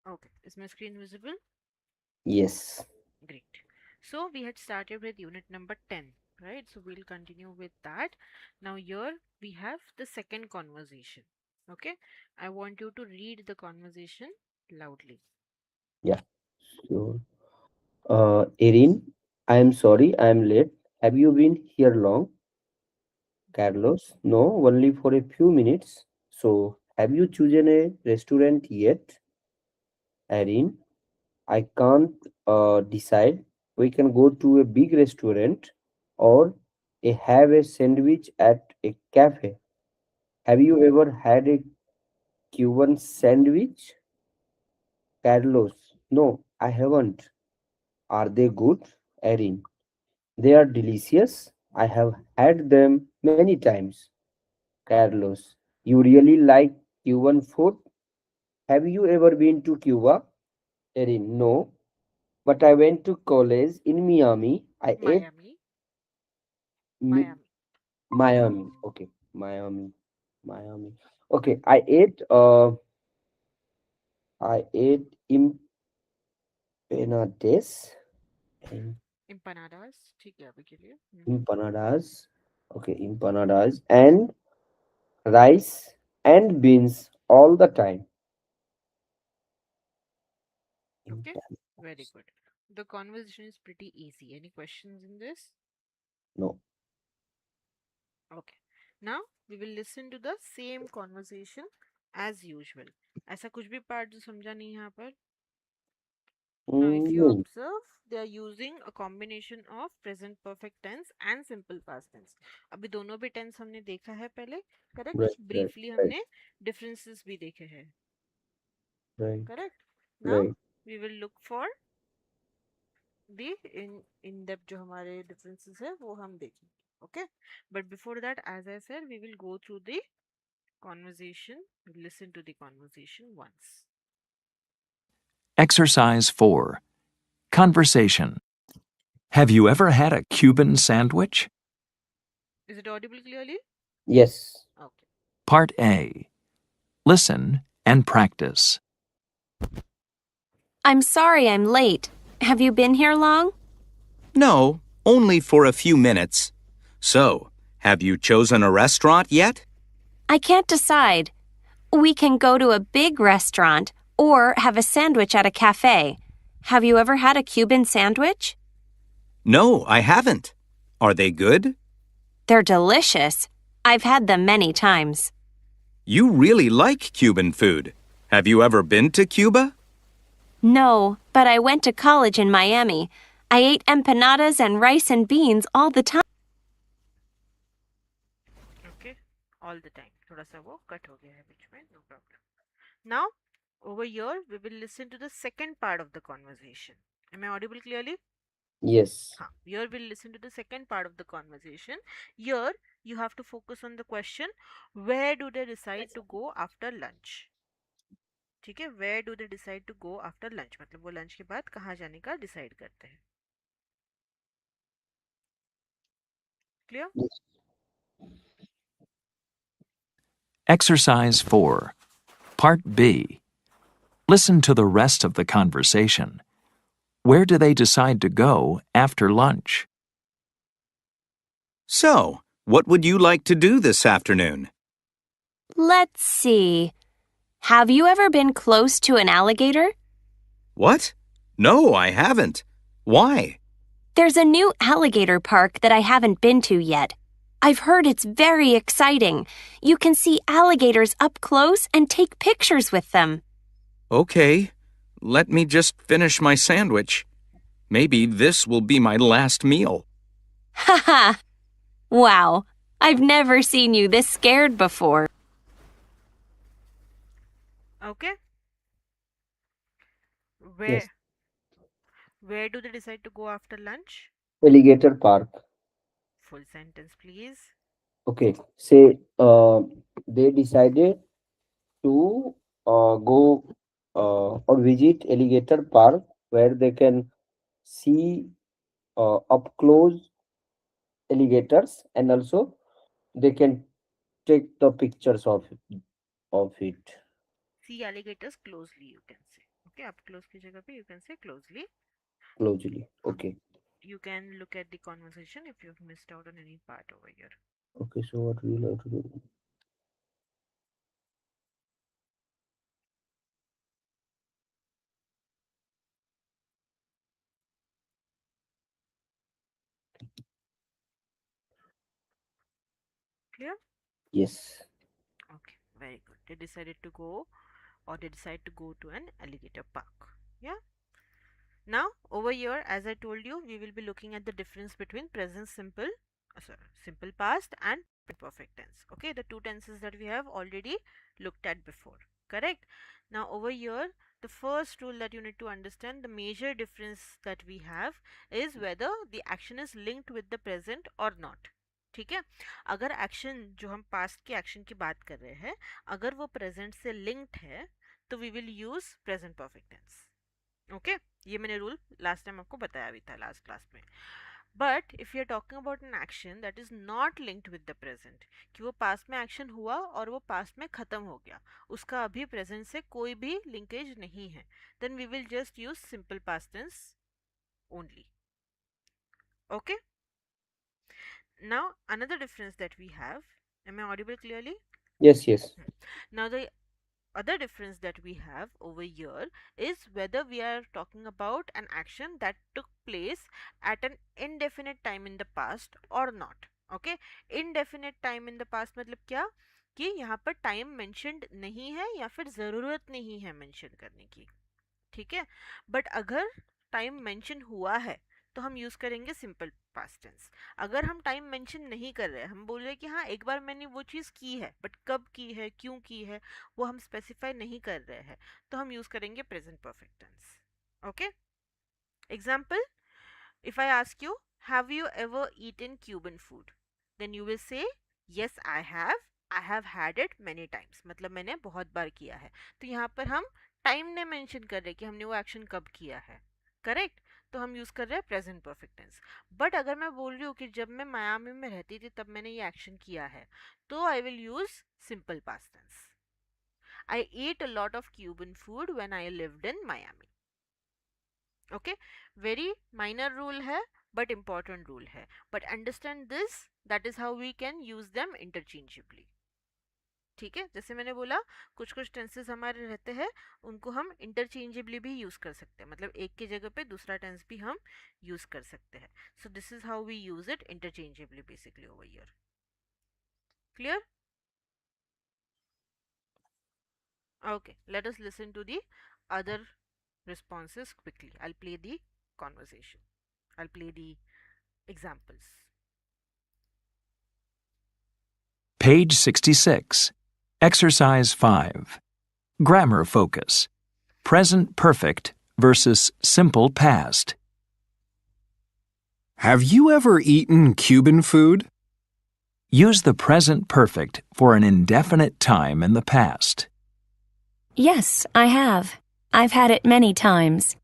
Okay, is my screen visible? Yes. Great. So we had started with unit number 10, right? So we'll continue with that. Now here we have the second conversation. Okay, I want you to read the conversation loudly. Yeah. Sure. Erin, I am sorry I am late. Have you been here long? Carlos, no, only for a few minutes. So, have you chosen a restaurant yet? Erin, I can't decide. We can go to a big restaurant or have a sandwich at a cafe. Have you ever had a Cuban sandwich? Carlos, no, I haven't. Are they good? Erin, they are delicious. I have had them many times. Carlos, you really like Cuban food? Have you ever been to Cuba? Erin, no, but I went to college in Miami. I ate Miami, Mi- Miami. Miami. Okay, Miami, Miami. Okay, I ate empanadas, em- Empanadas, ठीक है अभी के लिए. empanadas. Okay, empanadas and rice and beans all the time. Okay, very Empanadas. good. The conversation is pretty easy. Any questions in this? No. Okay. Now we will listen to the same conversation as usual. ऐसा कुछ भी part जो समझा नहीं यहाँ पर. Now, if you No. observe, they are using a combination of present perfect tense and simple past tense. अभी दोनों भी tense हमने देखा है पहले, correct? Right, right, Briefly right, हमने differences भी देखे हैं, right, correct? Now right. we will look for the in depth जो हमारे differences है वो हम देखेंगे, okay? But before that, as I said, we will go through the conversation. Listen to the conversation once. Exercise 4. Conversation. Have you ever had a Cuban sandwich? Is it audible clearly? Yes. Okay. Part A. Listen and practice. I'm sorry I'm late. Have you been here long? No, only for a few minutes. So, have you chosen a restaurant yet? I can't decide. We can go to a big restaurant or have a sandwich at a cafe. Have you ever had a Cuban sandwich? No, I haven't. Are they good? They're delicious. I've had them many times. You really like Cuban food. Have you ever been to Cuba? No, but I went to college in Miami. I ate empanadas and rice and beans all the time. Okay, all the time. थोड़ा सा वो cut हो गया है बीच में, no problem. Now, over here, we will listen to the second part of the conversation. Am I audible clearly? Yes. Here we'll listen to the second part of the conversation. Here, you have to focus on the question, where do they decide to go after lunch? ठीक है, where do they decide to go after lunch? मतलब वो lunch के बाद कहाँ जाने का decide करते हैं. Clear? Yes. Exercise 4. Part B. Listen to the rest of the conversation. Where do they decide to go after lunch? So, what would you like to do this afternoon? Let's see. Have you ever been close to an alligator? What? No, I haven't. Why? There's a new alligator park that I haven't been to yet. I've heard it's very exciting. You can see alligators up close and take pictures with them. Okay, let me just finish my sandwich. Maybe this will be my last meal. Haha! Wow, I've never seen you this scared before. Okay. Yes. Where where do they decide to go after lunch? Alligator Park. Full sentence, please. Okay. Say they decided to go or visit Alligator Park where they can see up close alligators and also they can take the pictures of it. See alligators closely, you can say. Okay, up close की जगह पे you can say closely. Closely. Okay. You can look at the conversation if you've missed out on any part over here. Okay, so what we will have to do? Clear? Yes. Okay, very good. They decided to go, or they decide to go to an alligator park. Yeah. Now, over here, as I told you, we will be looking at the difference between present simple, simple past and perfect tense. Okay, the two tenses that we have already looked at before. Correct? Now, over here, the first rule that you need to understand, the major difference that we have is whether the action is linked with the present or not. ठीक है, अगर action जो हम past के action की बात कर रहे हैं अगर वो प्रेजेंट से लिंक्ड है तो we will use present perfect tense. Okay, ये मैंने रूल लास्ट टाइम आपको बताया भी था लास्ट क्लास में. But if you are talking about an action that is not linked with the present, कि वो पास्ट में एक्शन हुआ और वो पास्ट में खत्म हो गया, उसका अभी प्रेजेंट से कोई भी लिंकेज नहीं है, then we will just use simple past tense only. Okay, now another difference that we have, am I audible clearly? Yes, yes. Now the other difference that we have over here is whether we are talking about an action that took place at an indefinite time in the past or not. Okay, indefinite time in the past मतलब क्या, कि यहाँ पर time mentioned नहीं है या फिर ज़रूरत नहीं है मेंशन करने की. ठीक है, बट अगर टाइम मेंशन हुआ है तो हम यूज करेंगे सिंपल पास्ट टेंस. अगर हम टाइम मेंशन नहीं कर रहे हैं, हम बोल रहे हैं कि हाँ एक बार मैंने वो चीज़ की है बट कब की है क्यों की है वो हम स्पेसिफाई नहीं कर रहे हैं, तो हम यूज करेंगे present perfect tense. Okay, example, if I ask you, have you ever eaten Cuban food? Then you will say, yes, I have. I have had it many times. मतलब मैंने बहुत बार किया है. तो यहाँ पर हम टाइम ने मेंशन कर रहे कि हमने वो एक्शन कब किया है. करेक्ट, तो हम यूज कर रहे हैं प्रेजेंट परफेक्ट टेंस. बट अगर मैं बोल रही हूँ कि जब मैं मायामी में रहती थी तब मैंने ये एक्शन किया है, तो I will use simple past tense. I ate a lot of Cuban food when I lived in Miami. Okay, very minor rule है बट इम्पॉर्टेंट रूल है. But understand this, that is how we can use them interchangeably. ठीक है, जैसे मैंने बोला कुछ कुछ tenses हमारे रहते हैं उनको हम इंटरचेंजेबली भी यूज कर सकते हैं, मतलब एक की जगह पे दूसरा टेंस भी हम यूज कर सकते हैं. So this is how we use it interchangeably basically over here. Clear? Okay, let us listen to the other responses quickly. I'll play the conversation. I'll play the examples. Page 66. Exercise 5. Grammar focus. Present perfect versus simple past. Have you ever eaten Cuban food? Use the present perfect for an indefinite time in the past. Yes, I have. I've had it many times.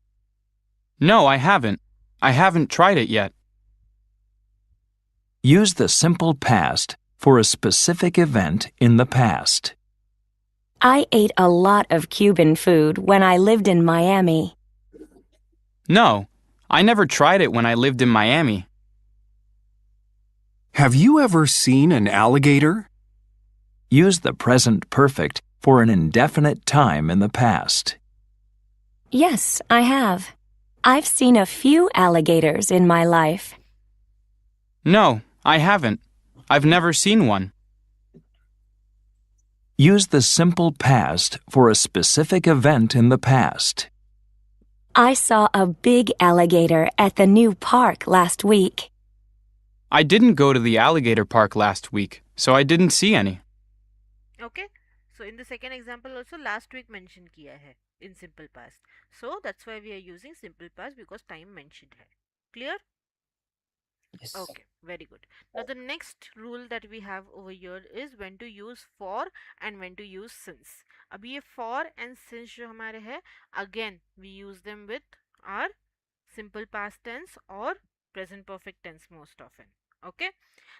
No, I haven't. I haven't tried it yet. Use the simple past for a specific event in the past. I ate a lot of Cuban food when I lived in Miami. No, I never tried it when I lived in Miami. Have you ever seen an alligator? Use the present perfect for an indefinite time in the past. Yes, I have. I've seen a few alligators in my life. No, I haven't. I've never seen one. Use the simple past for a specific event in the past. I saw a big alligator at the new park last week. I didn't go to the alligator park last week, so I didn't see any. Okay, so in the second example also last week mention किया है in simple past. So that's why we are using simple past because time mentioned है. Clear? Yes. Okay, very good. Now the next rule that we have over here is when to use for and when to use since. अभी ये for and since जो हमारे है, again we use them with our simple past tense or present perfect tense most often. Okay,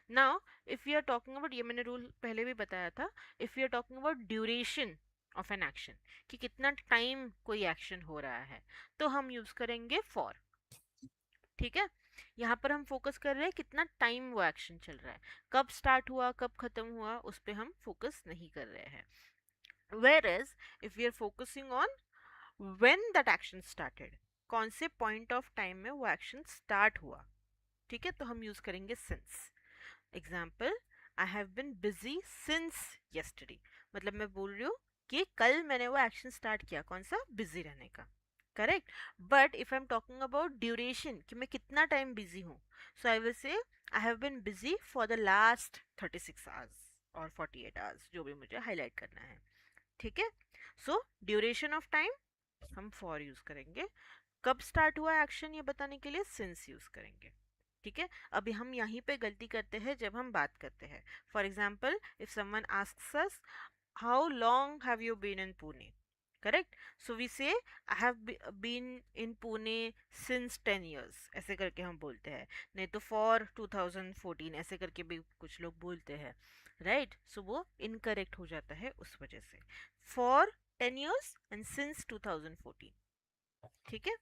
now if we are talking about, ये मैंने rule पहले भी बताया था, if we are talking about duration of an action, कि कितना time कोई action हो रहा है, तो हम यूज करेंगे फॉर। ठीक है, यहाँ पर हम फोकस कर रहे हैं कितना टाइम वो एक्शन चल रहा है, कब स्टार्ट हुआ कब खत्म हुआ उस पर हम फोकस नहीं कर रहे हैं। Whereas if we are focusing on when that action started, कौन से पॉइंट ऑफ टाइम में वो एक्शन स्टार्ट हुआ, ठीक है, तो हम यूज करेंगे since. Example, I have been busy since yesterday, मतलब मैं बोल रही हूँ कि कल मैंने वो एक्शन स्टार्ट किया, कौन सा, बिजी रहने का। Correct. But if I am talking about duration, कि मैं कितना टाइम बिजी हूँ, सो आई विल से I have been busy for the last 36 hours और 48 आवर्स, जो भी मुझे हाईलाइट करना है। ठीक है, सो ड्यूरेशन ऑफ टाइम हम फॉर यूज करेंगे, कब स्टार्ट हुआ एक्शन ये बताने के लिए सिंस यूज करेंगे। ठीक है, अभी हम यहीं पे गलती करते हैं जब हम बात करते हैं। For example, if someone asks us how long have you been in Pune, correct, so we say I have been in Pune since 10 years, ऐसे करके हम बोलते हैं। नहीं तो फॉर 2014 ऐसे करके भी कुछ लोग बोलते हैं, राइट, सो वो इनकरेक्ट हो जाता है उस वजह से। फॉर 10 years एंड सिंस 2014, ठीक है,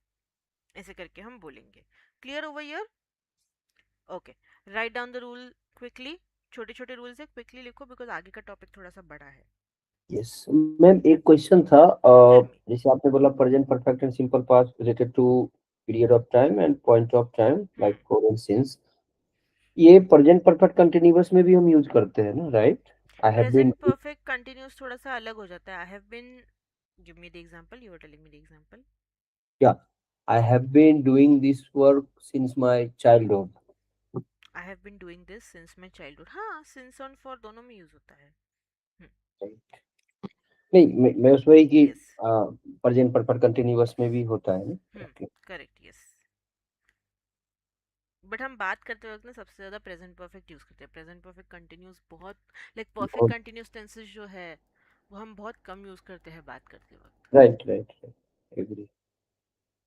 ऐसे करके हम बोलेंगे। Clear over here? Okay, write down the rule quickly, छोटे छोटे रूल्स है, क्विकली लिखो बिकॉज आगे का टॉपिक थोड़ा सा बड़ा है। यस मैम, एक क्वेश्चन था। Tell me. जैसे आपने बोला present perfect and simple past related to period of time and point of time like for and since, ये प्रेजेंट परफेक्ट कंटिन्यूअस में भी हम यूज करते हैं ना, right? I have been, present perfect continuous थोड़ा सा अलग हो जाता है। I have been, give me the example, you are telling me the example. या आई have been doing this work since my childhood. I have been doing this since my childhood, हाँ, since और for दोनों में use होता है। नहीं, मैं उस वही कि यस। प्रेजेंट परफेक्ट कंटिन्यूअस में भी होता है ना। Okay, correct, yes. बट हम बात करते वक्त ना सबसे ज्यादा प्रेजेंट परफेक्ट यूज करते हैं। प्रेजेंट परफेक्ट कंटिन्यूस बहुत, लाइक परफेक्ट बहुत कंटिन्यूस टेंसेस जो है वो हम बहुत कम यूज करते हैं बात करते वक्त। Right right right, agree.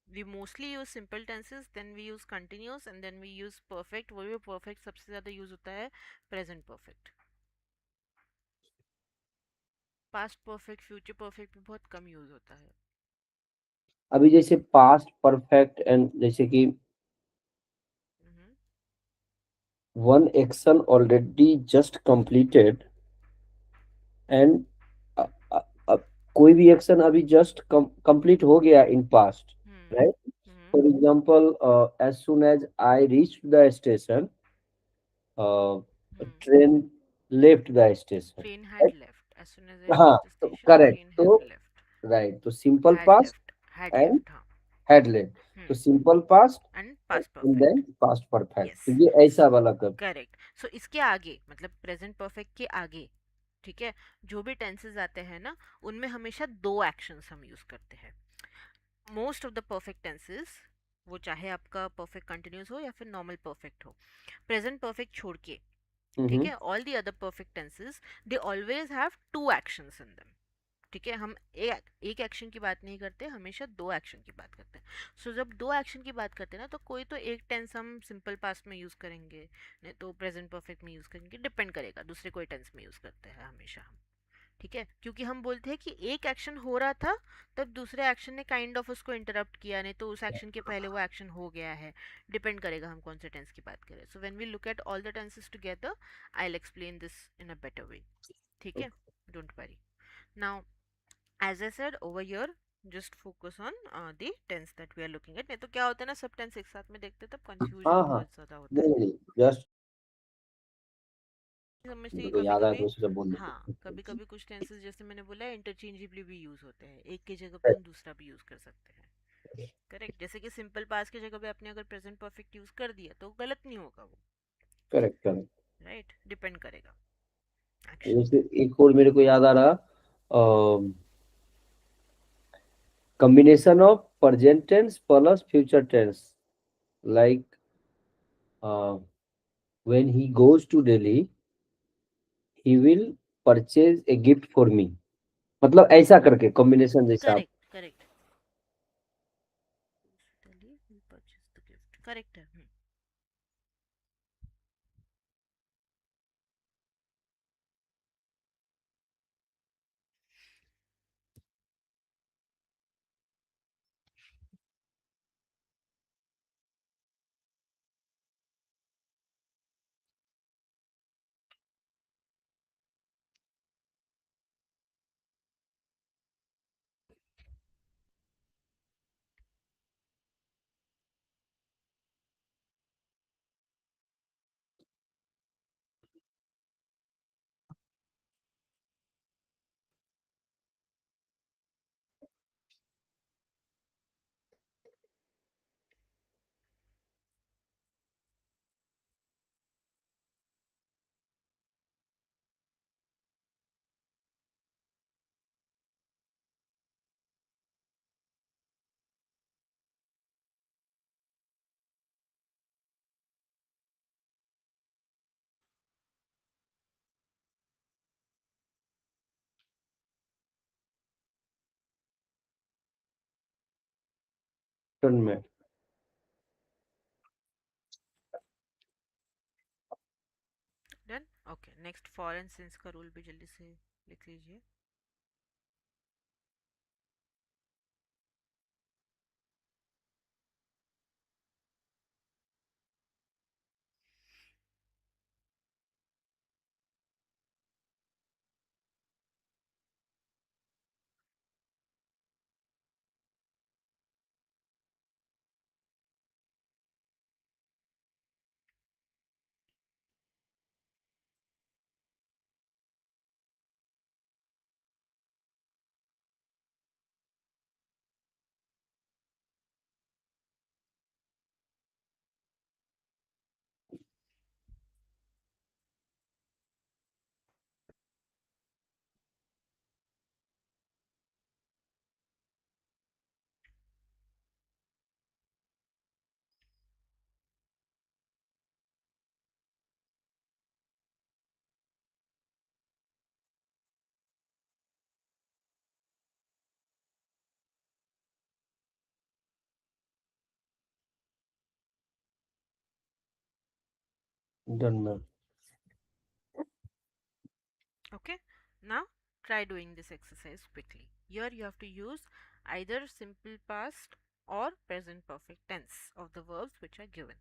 We mostly use simple tenses, then we use continuous and then we use perfect. वो भी परफेक्ट सबसे ज्यादा यूज होता है present perfect. Past perfect, future perfect भी बहुत कम यूज होता है। अभी जैसे पास्ट परफेक्ट एंड जैसे कि hmm. One action already just completed and कोई भी एक्शन अभी जस्ट कंप्लीट हो गया in past, hmm. Right? Hmm. For example, as soon as I reach the station, hmm. Train left the station, train had right? Left, as soon as I हाँ, reach the तो station correct, train तो have left. Right, तो simple had past left, had and left, हाँ। Had left, तो simple past and past and then perfect. Past perfect, yes. तो ये ऐसा वाला कर। करेक्ट, सो इसके आगे मतलब प्रेजेंट परफेक्ट के आगे, ठीक है, जो भी टेंसेस आते हैं ना उनमें हमेशा दो एक्शंस हम यूज करते हैं। Most of the perfect tenses, वो चाहे आपका परफेक्ट कंटिन्यूस हो या फिर नॉर्मल परफेक्ट हो, प्रेजेंट परफेक्ट छोड़ के, ठीक हम्म, है, all the other perfect tenses they always have two actions in them. ठीक है, हम एक एक्शन की बात नहीं करते, हमेशा दो एक्शन की बात करते हैं। सो जब दो एक्शन की बात करते हैं ना, तो कोई तो एक टेंस हम सिंपल पास्ट में यूज करेंगे, नहीं तो प्रेजेंट परफेक्ट में यूज करेंगे, डिपेंड करेगा, दूसरे कोई टेंस में यूज करते हैं हमेशा हम। ठीक है, क्योंकि हम बोलते हैं कि एक एक्शन हो रहा था, तब दूसरे एक्शन ने काइंड ऑफ उसको इंटरप्ट किया, नहीं तो उस एक्शन के पहले वो एक्शन हो गया है। डिपेंड करेगा हम कौन से टेंस की बात करें। So when we look at all the tenses together, I will explain this in a better way. ठीक है, don't worry. Now, as I said over here, just focus on the tense that we are looking at। नहीं तो क्या होता है ना, सब tense एक साथ में देखते हैं तब हाँ कंफ्यूजन हाँ, बहुत ज्यादा होता नहीं है। नहीं, जस्ट समझते कि मेरे को कभी याद आया कभी, तो उसी से बोल हाँ, देते। कभी कभी कुछ टेंसेस जैसे मैंने बोला इंटरचेंजेबली भी यूज होते हैं, एक की जगह पे हम दूसरा भी यूज कर सकते हैं। करेक्ट, जैसे कि सिंपल पास की जगह पे आपने अगर प्रेजेंट परफेक्ट यूज कर दिया तो गलत नहीं होगा वो। Correct correct. राइट, डिपेंड करेगा एक्शन जैसे पे। एक और मेरे को याद आ रहा, combination of present tense plus future tense, like uh, when he goes to Delhi he will purchase a gift for me, मतलब ऐसा करके कॉम्बिनेशन जैसा आप। Correct, correct, purchase the gift, correct है। Done, ma'am. Done okay next foreign sense का rule भी जल्दी से लिख लीजिए Done, ma'am. okay now try doing this exercise quickly here you have to use either simple past or present perfect tense of the verbs which are given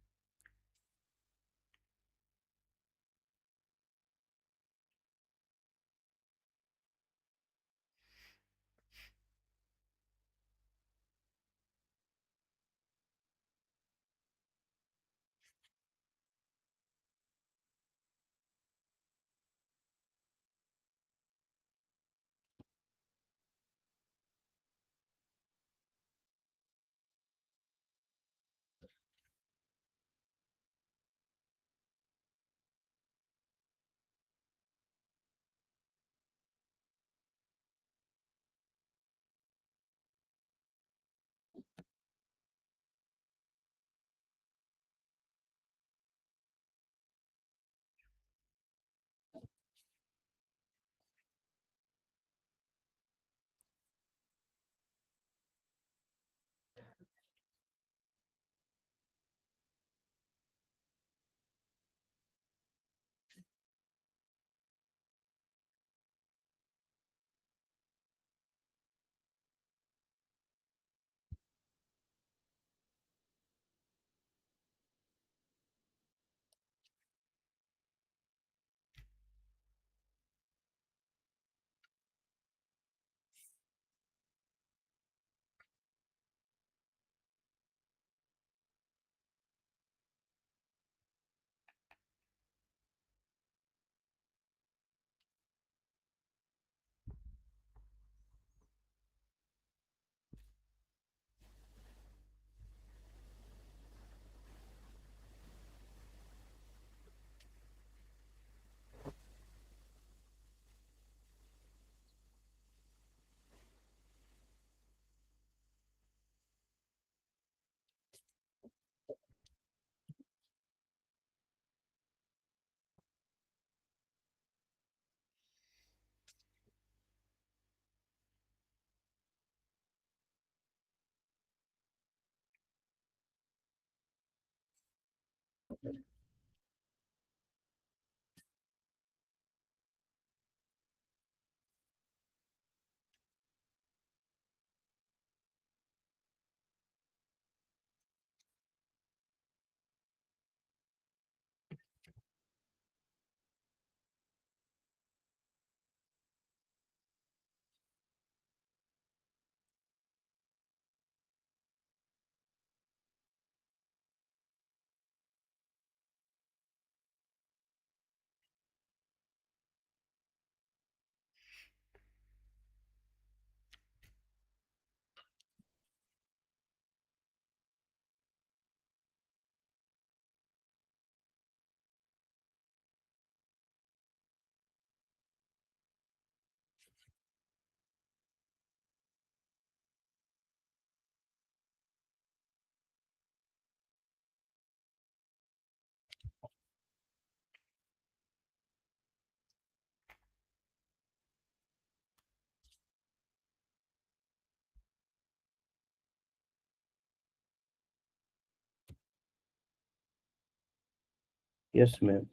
Yes, ma'am.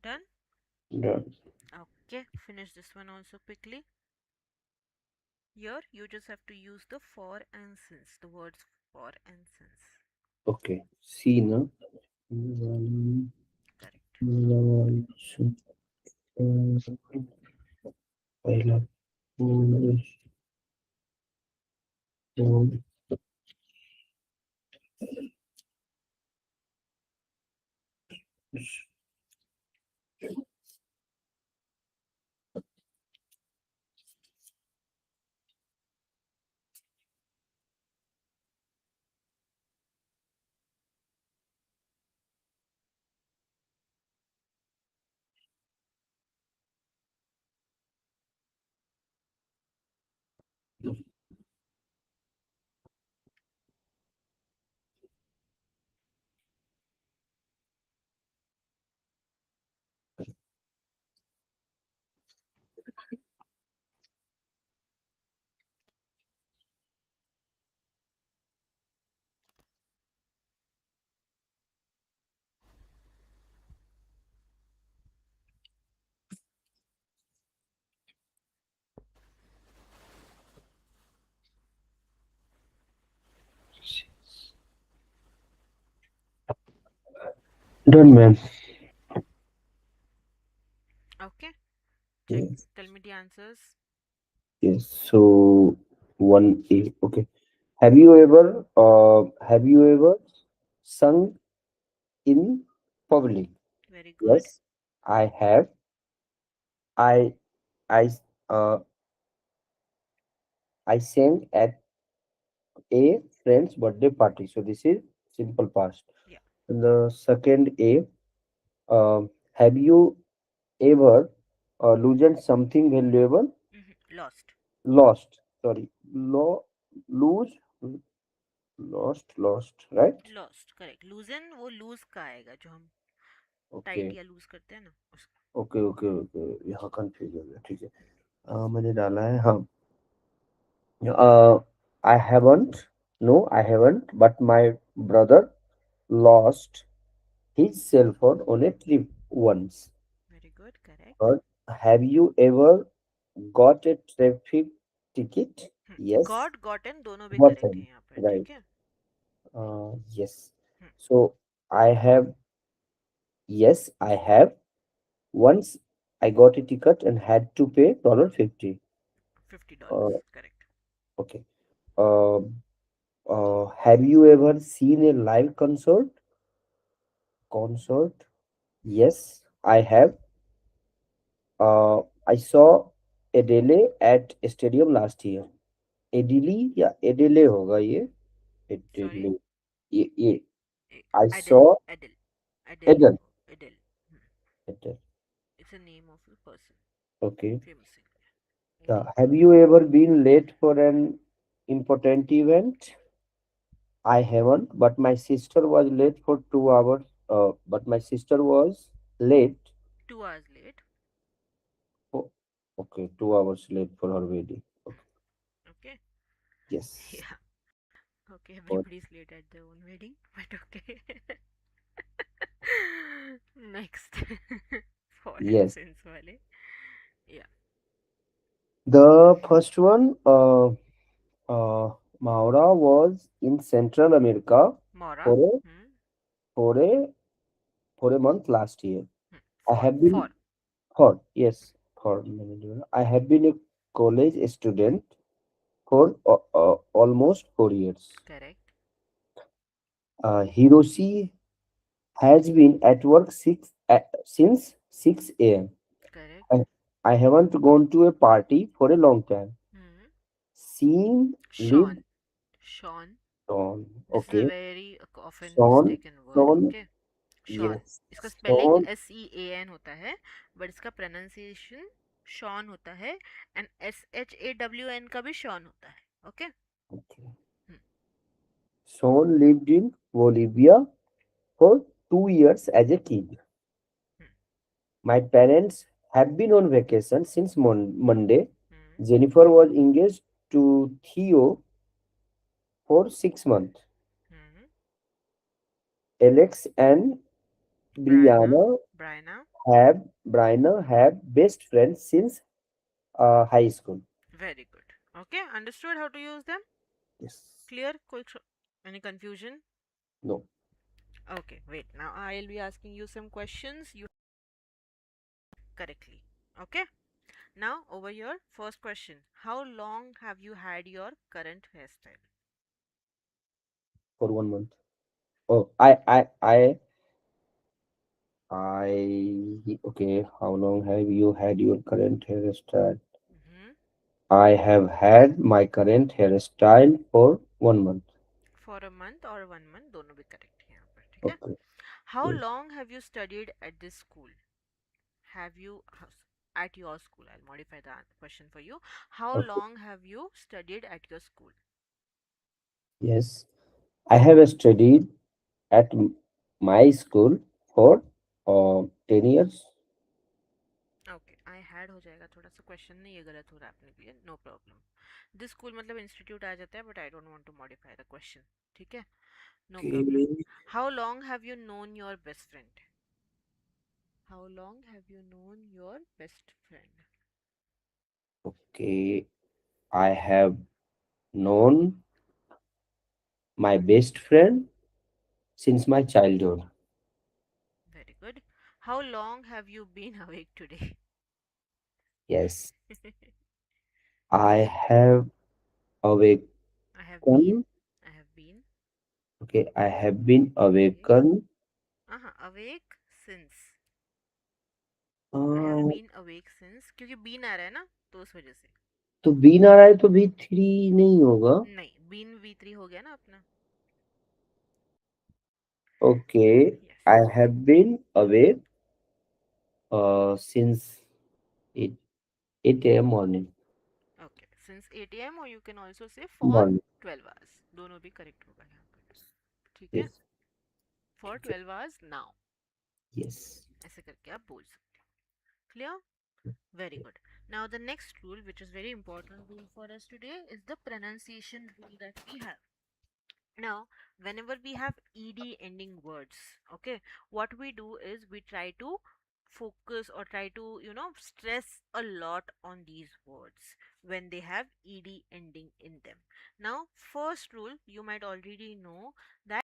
Done? Done. Okay, finish this one also quickly. Here, you just have to use the for and since, the words for and since. Okay. See na. Um, Correct. पहला done, ma'am. Okay, check. Yes. Tell me the answers. Yes. So 1A. Okay. Have you ever sung in public? Very good. Yes, I have. I I uh I sang at a friend's birthday party. So this is simple past. Yeah. And the second A, have you ever loosened something valuable? Lost. Lost. Sorry. Lose. Lost. Right? Lost, correct. लूजन वो loose का आएगा जो हम tight Okay. या loose करते हैं ना उसका. ओके ओके ओके, यहाँ कंफ्यूज हो गया, ठीक है. मैंने डाला है, हाँ. I haven't. No, I haven't. But my brother lost his cell phone on a trip once. Very good, correct. But have you ever got a traffic ticket? Yes. Got gotten दोनों भी करेक्ट है Gotten. यहाँ पे, Right. ठीक है. Yes. So I have. Yes, I have. Once I got a ticket and had to pay $50. Uh, $50, correct. okay. Uh, have you ever seen a live concert? Concert? Yes, I have. I saw Adele at a stadium last year. Adele या Adele होगा ये. Sorry. Adele. ये. I एडिल. saw एडिल. एडिल. Adele. एडिल. Adele. It's a name of a person, Okay. Famous singer. Yeah. एडिल. Have you ever been late for an important event? I haven't, but my sister was late for 2 hours. But my sister was late. 2 hours late. Oh, okay, 2 hours late for her wedding. Okay. Okay. Yes. Yeah. Okay, But everybody is late at their own wedding, but okay. Next. For and yes, since वाले. Yeah. the first one, Maura was in Central America मोरा. for a for a for a month last year. I for have been for. for yes for many years. I have been a college student for almost 4 years. Correct. Hiroshi has been at work since 6 a.m. Correct. I, I haven't gone to a party for a long time. Seen lived shone. Shone. on. This is a Okay. Very often Son, mistaken word. son, okay. Shone. yes. इसका spelling Son, SEAN होता है, but इसका pronunciation Shawn होता है. And SHAWN का भी Shawn होता है. Okay. okay. Son lived in Bolivia for 2 years as a kid. My parents have been on vacation since Monday. Jennifer was engaged to Theo for 6 months. Alex and Brianna Brianna. have best friends since high school. Very good. Okay, understood how to use them? Yes. Clear? Any confusion? No. Okay, wait. Now I'll be asking you some questions. You correctly. Okay. Now over your first question. How long have you had your current hairstyle? For 1 month. Oh, okay. How long have you had your current hairstyle? Mm-hmm. I have had my current hairstyle for 1 month. For a month or 1 month, दोनों भी correct है यहाँ पर, ठीक है? Okay. How Yes. long have you studied at this school? Have you at your school? I'll modify the question for you. How Okay. long have you studied at your school? Yes. I have studied at my school for 10 years. Okay I had हो जाएगा थोड़ा सा question नहीं ये गलत हो रहा है अपने लिए नो प्रॉब्लम दिस स्कूल मतलब इंस्टीट्यूट आ जाता है but I don't want to modify the question ठीक है no problem Okay. How long have you known your best friend how long have you known your best friend Okay. I have known my best friend since my childhood. Very good how long have you been awake today Yes. I have awakened. I have been I have been Okay. I have been awake awakened. हाँ awake since I have Uh, been awake since क्योंकि been आ रहा है ना तो उस वजह से तो बीन आ रहा है तो भी थ्री नहीं होगा. नहीं बीन V3 हो गया ना अपना Okay. Yes I have been awake since 8, 8 a.m. morning. Okay since 8 a.m. और you can also say for Morning. 12 hours दोनों भी करेक्ट होगा यहाँ पर ठीक है Yes. For 12 hours now Yes. ऐसे करके आप बोल सकते हो clear very good now the next rule which is very important rule for us today is the pronunciation rule that we have now whenever we have ed ending words okay what we do is we try to focus or try to stress a lot on these words when they have ed ending in them now first rule you might already know that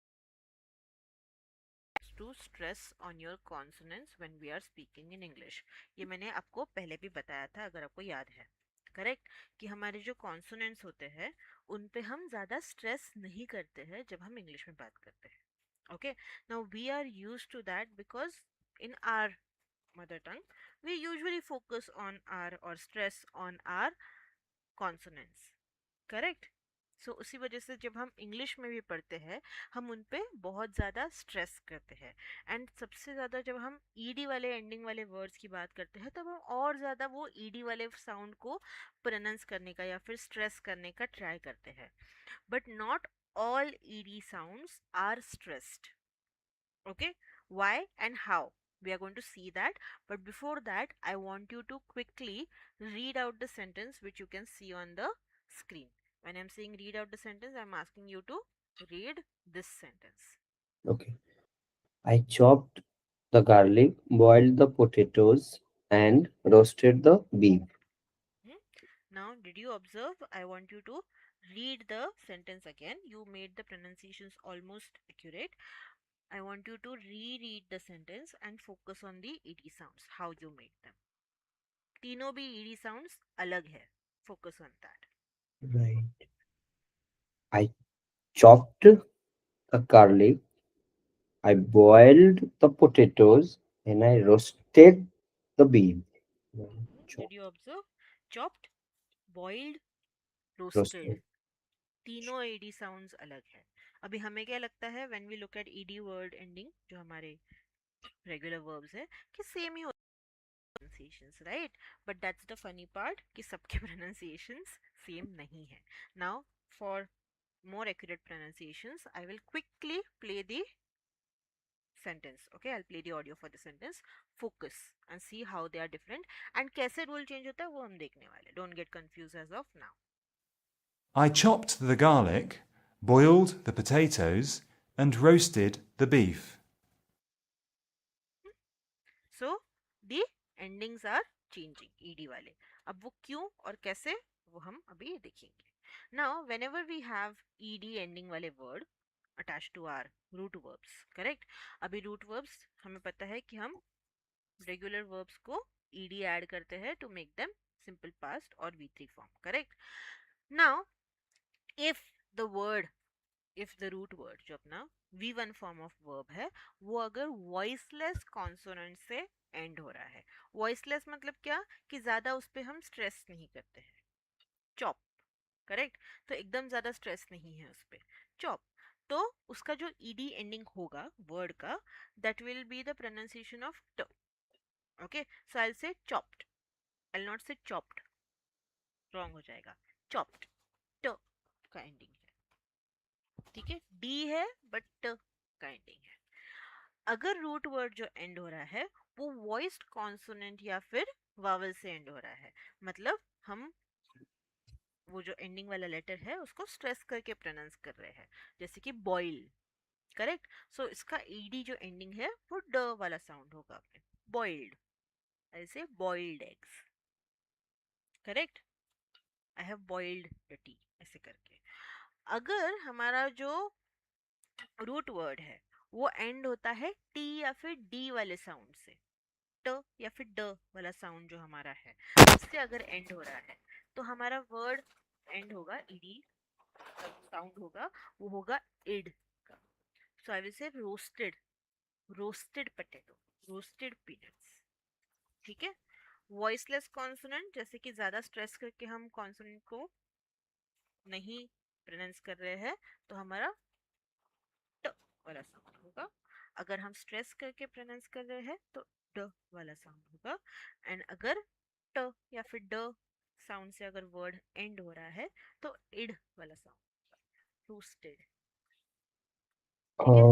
is to stress on your consonants when we are speaking in english ये मैंने आपको पहले भी बताया था अगर आपको याद है करेक्ट कि हमारे जो कॉन्सोनेंट्स होते हैं उन पे हम ज़्यादा स्ट्रेस नहीं करते हैं जब हम इंग्लिश में बात करते हैं okay now we are use to that because in our mother tongue we usually focus on our or stress on our consonants correct so उसी वजह से जब हम इंग्लिश में भी पढ़ते हैं हम उन पे बहुत ज़्यादा स्ट्रेस करते हैं एंड सबसे ज़्यादा जब हम ईडी वाले एंडिंग वाले वर्ड्स की बात करते हैं तब हम और ज़्यादा वो ईडी वाले साउंड को प्रोनाउंस करने का या फिर स्ट्रेस करने का ट्राई करते हैं but not all ED sounds are stressed okay why and how we are going to see that but before that I want you to quickly read out the sentence which you can see on the screen when I'm saying read out the sentence I'm asking you to read this sentence Okay. I chopped the garlic, boiled the potatoes, and roasted the beef. hmm? Now did you observe I want you to read the sentence again you made the pronunciations almost accurate I want you to reread the sentence and focus on the ed sounds how you made them तीनों भी ED sounds अलग है focus on that Right. I chopped the garlic, I boiled the potatoes, and I roasted the beef. Did Chopped, you observe chopped boiled roasted roasted. तीनों ED sounds अलग है अभी हमें क्या लगता है when we look at ED word ending जो हमारे रेगुलर वर्ब्स है कि सेम ही pronunciations right but that's the funny part कि सबके pronunciations सेम नहीं है now for more accurate pronunciations I will quickly play the sentence okay I'll play the audio for the sentence focus and see how they are different and कैसे rule change होता है वो हम देखने वाले don't get confused as of now I chopped the garlic, boiled the potatoes, and roasted the beef. Endings are changing ED वाले. अब वो क्यों और कैसे वो हम अभी देखेंगे. Now whenever we have ED ending वाले word attach to our root verbs, correct. अभी रूट वर्ब्स हमें पता है कि हम रेगुलर वर्ब्स को ईडी ऐड करते हैं to make them simple past और V3 form, correct. Now if the word, if the root word जो अपना V1 फॉर्म ऑफ वर्ब है वो अगर वॉइसलेस कॉन्सोनेंट से एंड हो रहा है. वॉइसलेस मतलब क्या कि ज्यादा उस पर हम स्ट्रेस नहीं करते हैं. Chop, correct. तो एकदम ज्यादा स्ट्रेस नहीं है उस पर. चॉप. तो उसका जो ईडी एंडिंग होगा वर्ड का, that will be the pronunciation of ट. ओके, सो आई से चॉप्ड, आई नॉट से चॉप्ड, रॉन्ग हो जाएगा. चॉप्ड, ट का एंडिंग है, ठीक है. डी है बट ट का एंडिंग है. अगर रूट वर्ड जो एंड हो रहा है वो वॉइस्ड कॉन्सोनेंट या फिर वावल से एंड हो रहा है, मतलब हम वो जो एंडिंग वाला लेटर है उसको स्ट्रेस करके प्रोनाउंस कर रहे हैं, जैसे कि बॉइल, करेक्ट. सो इसका ईडी जो एंडिंग है वो ड वाला साउंड होगा. बॉइल्ड, ऐसे boiled eggs, correct. I have boiled the T, ऐसे करके. अगर हमारा जो रूट वर्ड है वो एंड होता है टी या फिर डी वाले साउंड से, ट या फिर ड वाला साउंड जो हमारा है उससे अगर एंड हो रहा है तो हमारा वर्ड एंड होगा ईडी का साउंड होगा वो होगा इड का. So I will say roasted, roasted potato, roasted peanuts, ठीक है. वॉइसलेस कॉन्सोनेंट जैसे कि ज्यादा स्ट्रेस करके हम कॉन्सोनेंट को नहीं प्रोनाउंस कर रहे हैं तो हमारा ट वाला साउंड होगा. अगर हम स्ट्रेस करके प्रोनाउंस कर रहे हैं तो ड वाला साउंड होगा. एंड अगर ट या फिर ड साउंड से अगर वर्ड एंड हो रहा है तो इड वाला साउंड होगा, रोस्टेड, ठीक है.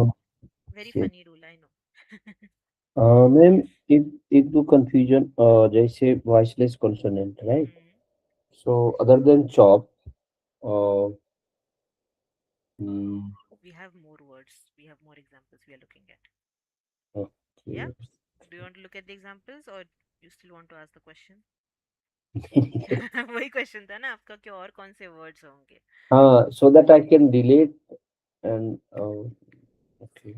Very yes. Funny rule, I know. Ma'am, एक एक दो कंफ्यूजन, जैसे voiceless consonant, right? So other than chop, We have more words, we have more examples we are looking at. Yeah, okay. do you want to look at the examples or you still want to ask the question? वही question था ना आपका कि और कौन से words होंगे. So that I can delete and okay.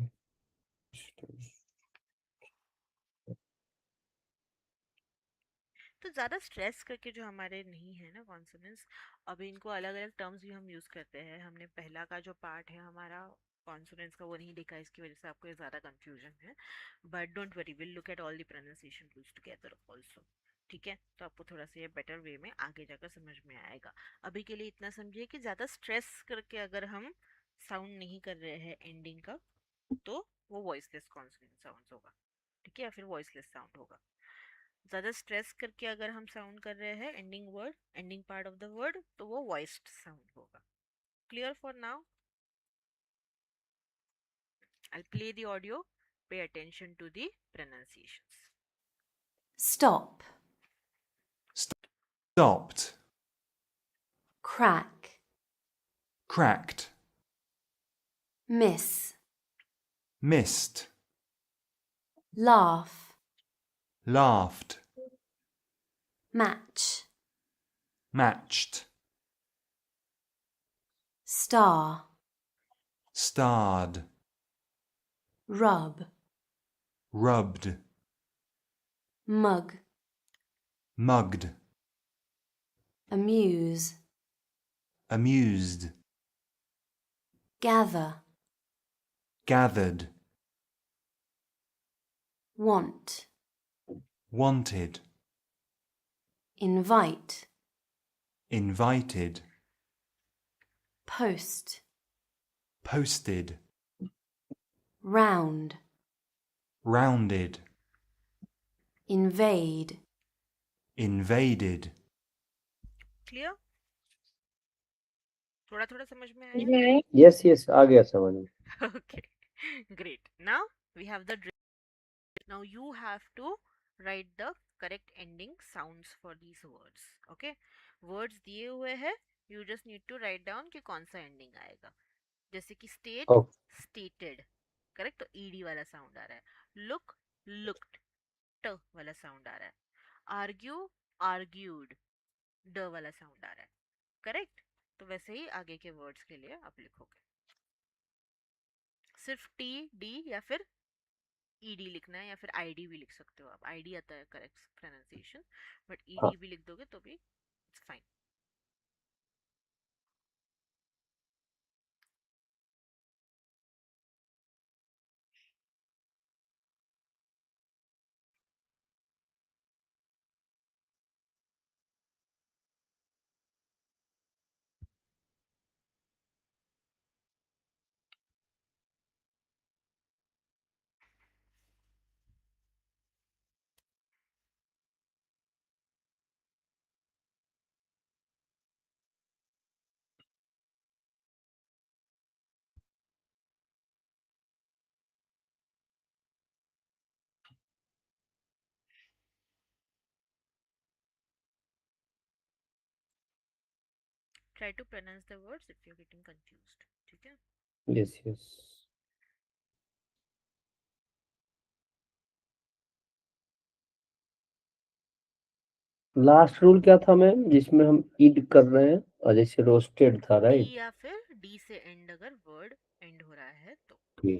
तो ज़्यादा स्ट्रेस करके जो हमारे नहीं है ना कॉन्सोनेंट्स, अब इनको अलग अलग टर्म्स भी हम यूज़ करते हैं. हमने पहला का जो पार्ट है हमारा कॉन्सोनेंट्स का वो नहीं देखा, इसकी वजह से आपको ये ज़्यादा कंफ्यूजन है. But don't worry, will look at all the pronunciation rules together also, ठीक है. तो आपको थोड़ा सा ये बेटर वे में आगे जाकर समझ में आएगा. अभी के लिए इतना समझिए कि ज़्यादा स्ट्रेस करके अगर हम साउंड नहीं कर रहे हैं एंडिंग का तो वो वॉइसलेस कॉन्सोनेंट साउंड होगा, ठीक है, या फिर वॉइसलेस साउंड होगा. ज्यादा स्ट्रेस करके अगर हम साउंड कर रहे हैं ending word, ending part of the word, तो वो वॉइस्ड साउंड होगा. Clear for now? I play the audio, pay attention to the pronunciations. Stop. Stopped. Crack. Cracked. Miss. Missed. Laugh. Laughed. Match. Matched. Star. Starred. Rub. Rubbed. Mug. Mugged. Amuse. Amused. Gather. Gathered. Want. Wanted. Invite. Invited. Post. Posted. Round. Rounded. Invade. Invaded. Clear? थोड़ा थोड़ा समझ में आया? Yes, yes, आ गया समझ में. Okay, great. Now we have the drill. Now you have to write the correct ending sounds for these words. Okay, words दिए हुए हैं, you just need to write down कि कौन सा ending आएगा. जैसे कि state, Oh, stated, करेक्ट. तो ed वाला साउंड आ रहा है. look, looked, ट वाला साउंड आ रहा है. आर्ग्यू, आर्ग्यूड, ड वाला साउंड आ रहा है. करेक्ट. तो वैसे ही आगे के वर्ड्स के लिए आप लिखोगे. सिर्फ टी डी या फिर ईडी लिखना है, या फिर आईडी भी लिख सकते हो आप. आईडी आता है करेक्ट प्रोनाउंसिएशन, बट हाँ. ईडी भी लिख दोगे तो भी it's fine. Try to pronounce the words if you are getting confused. ठीक है. Yes yes. लास्ट रूल क्या था मैम जिसमें हम ईड कर रहे हैं, और जैसे रोस्टेड था, टी राइट? या फिर डी से एंड अगर वर्ड एंड हो रहा है तो. ओके.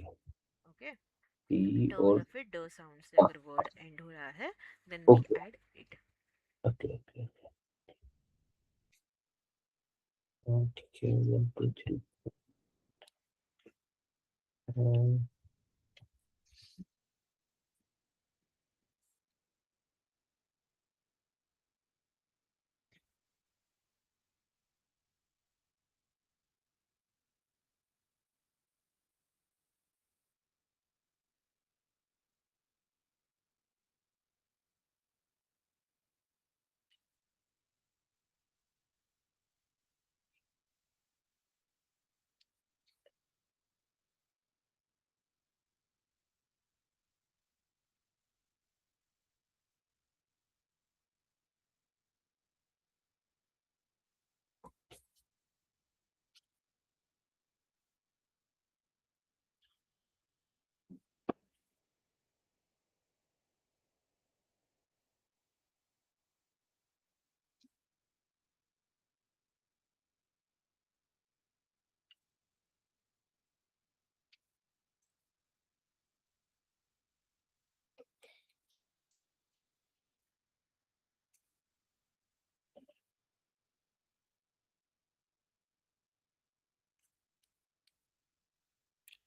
ओके. टी ट और या फिर ड साउंड से हाँ. अगर वर्ड एंड हो रहा है then we okay add it. Okay okay. हाँ, ठीक है. 1 2 3.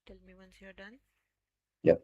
Tell me once you are done. Yeah.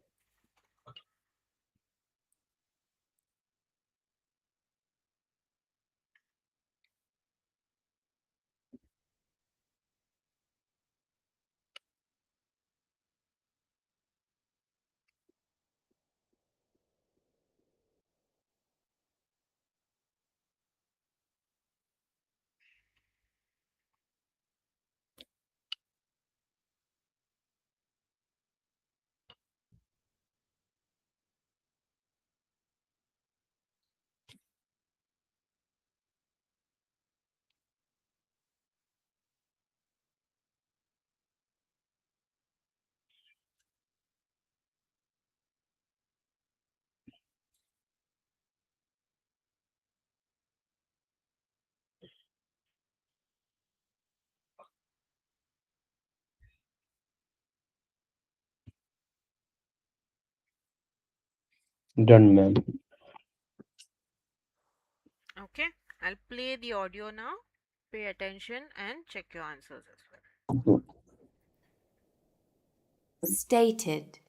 Done ma'am. Okay, I'll play the audio now. Pay attention and check your answers as well. Stated.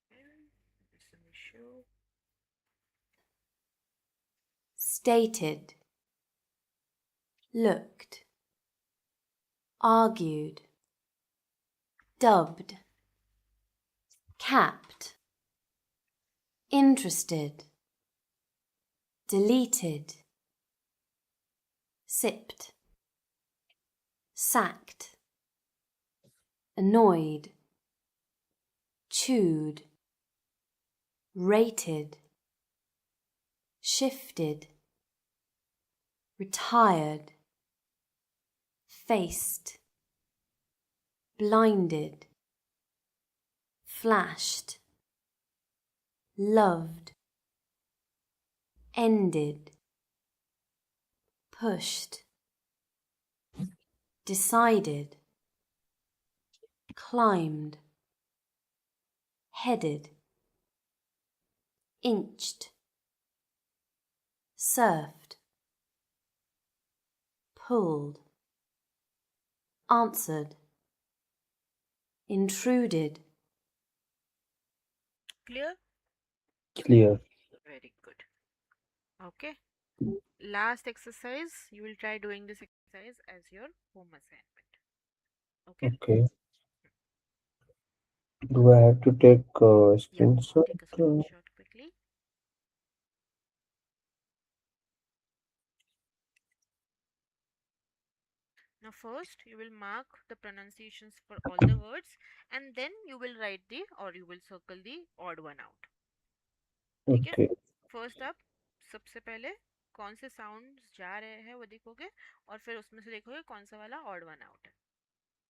There's some issue. Stated. Looked. Argued. Dubbed. Capped. Interested. Deleted. Sipped. Sacked. Annoyed. Chewed. Rated. Shifted. Retired. Faced. blinded, flashed, loved, ended, pushed, decided, climbed, headed, inched, surfed, pulled, answered, intruded. Clear? Clear. Very good. Okay. Last exercise, you will try doing this exercise as your home assignment. Okay? Okay. Do I have to take a Yeah. screenshot? Take a screenshot quickly. Now first you will mark the pronunciations for all the words and then you will write the or you will circle the odd one out. ठीक है? Okay. First आप सबसे पहले कौन से sounds जा रहे हैं वो देखोगे और फिर उसमें से देखोगे कौन सा वाला ऑड वन आउट है.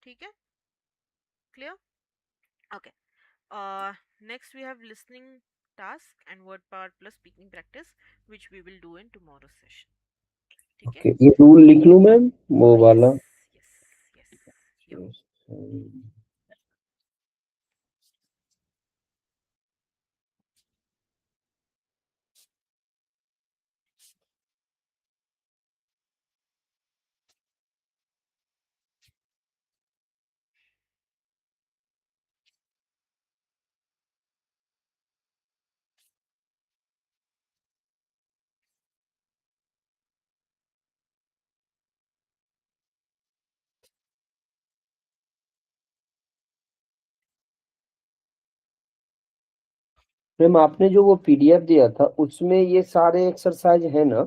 ठीक है? Clear? Okay. Next we have listening task and word power plus speaking practice which we will do in tomorrow's session. ठीक है? Okay. ये रूल लिख लूं मैम वो वाला. Yes, yes, yes. Yo. Yes. Ma'am आपने जो वो पीडीएफ दिया था उसमें ये सारे एक्सरसाइज है ना?